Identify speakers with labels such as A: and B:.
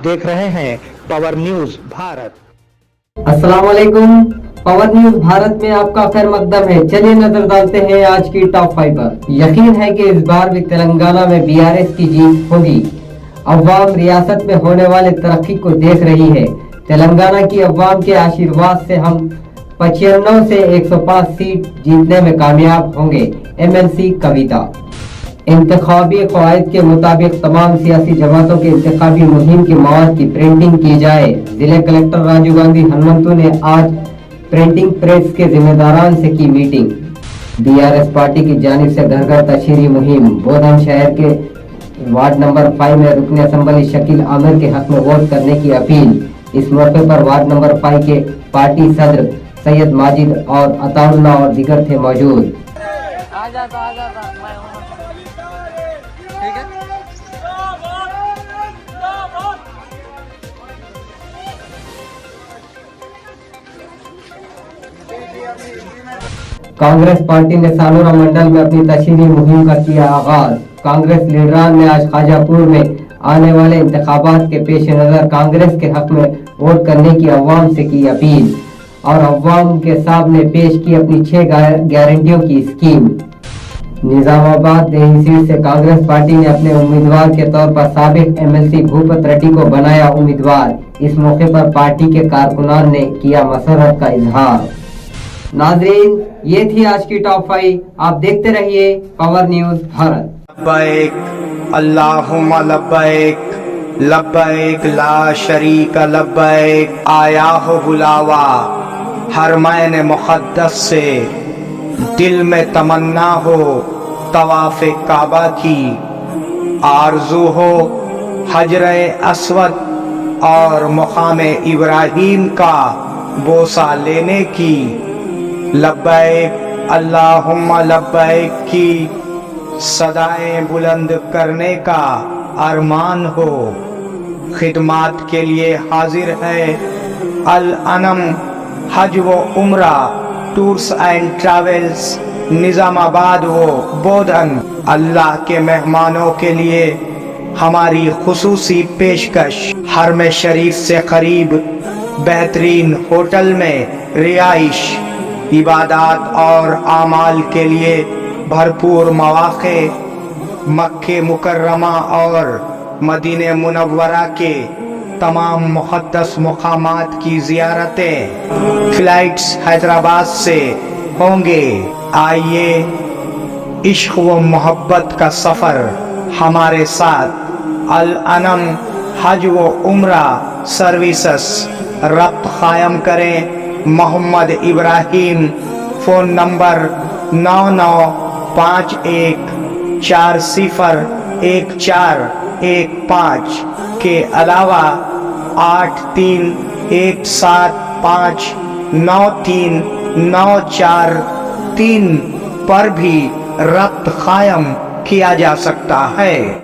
A: देख रहे हैं पावर न्यूज भारत।
B: अस्सलाम वालेकुम। पावर न्यूज भारत में आपका खैर मकदम है। चलिए नजर डालते हैं आज की टॉप 5 पर। यकीन है कि इस बार भी तेलंगाना में बीआरएस की जीत होगी। अवाम रियासत में होने वाले तरक्की को देख रही है। तेलंगाना की अवाम के आशीर्वाद से हम 95 से 105 सीट जीतने में कामयाब होंगे। एमएलसी कविता। इंतखाबी क़वाइद के मुताबिक तमाम सियासी जमातों के इंतखाबी मुहिम की मवाद की प्रिंटिंग की जाए। जिला कलेक्टर राजीव गांधी हनुमंतु ने आज प्रिंटिंग प्रेस के जिम्मेदारान से की मीटिंग। बीआरएस पार्टी की जानिब से घर घर तशहीरी मुहिम। बोधन शहर के वार्ड नंबर 5 में रुकन असम्बली शकील आमिर के हक में वोट करने की अपील। इस मौके पर वार्ड नंबर 5 के पार्टी सदर सैयद माजिद और अताउल्लाह और दीगर थे मौजूद। कांग्रेस पार्टी ने सानोरा मंडल में अपनी तशहीरी मुहिम का किया आगाज। कांग्रेस लीडरान ने आज खाजापुर में आने वाले इंतखाबात के पेश नजर कांग्रेस के हक में वोट करने की अवाम से की अपील और अवाम के सामने पेश की अपनी 6 गारंटियों की स्कीम। निजामाबाद देही सीट से कांग्रेस पार्टी ने अपने उम्मीदवार के तौर पर साबिक एमएलसी भूपत रेड्डी को बनाया उम्मीदवार। इस मौके पर पार्टी के कारकुनान ने किया मसरत का इजहार। नाज़रीन, ये थी आज की टॉप 5। आप देखते रहिए पावर न्यूज भारत।
C: लब्बैक अल्लाहुम्मा लब्बैक लब्बैक ला शरीक लब्बैक। आया हो बुलावा हरमैन मुक़द्दस से, दिल में तमन्ना हो तवाफ़े काबा की, आरज़ू हो हजरे अस्वद और मुक़ामे इब्राहीम का बोसा लेने की। लब्बैक अल्लाहुम्मा लब्बैक की सदाएं बुलंद करने का अरमान हो। खिदमात के लिए हाजिर है अल अनम हज व उम्रा टूर्स एंड ट्रैवल्स निजामाबाद व बोधन। अल्लाह के मेहमानों के लिए हमारी खुसूसी पेशकश। हरम शरीफ से करीब बेहतरीन होटल में रिहाइश, इबादत और आमाल के लिए भरपूर मौक़े। मक्के मुकर्रमा और मदीने मुनव्वरा के तमाम मुक़द्दस मुक़ामात की ज़ियारतें। फ़्लाइट्स हैदराबाद से होंगे। आइए इश्क़ व मोहब्बत का सफ़र हमारे साथ अल अनम हज व उम्रा सर्विसेस रब्त क़ायम करें। मोहम्मद इब्राहीम। फ़ोन नंबर 9951401415 के अलावा 8317593943 पर भी रब्त क़ायम किया जा सकता है।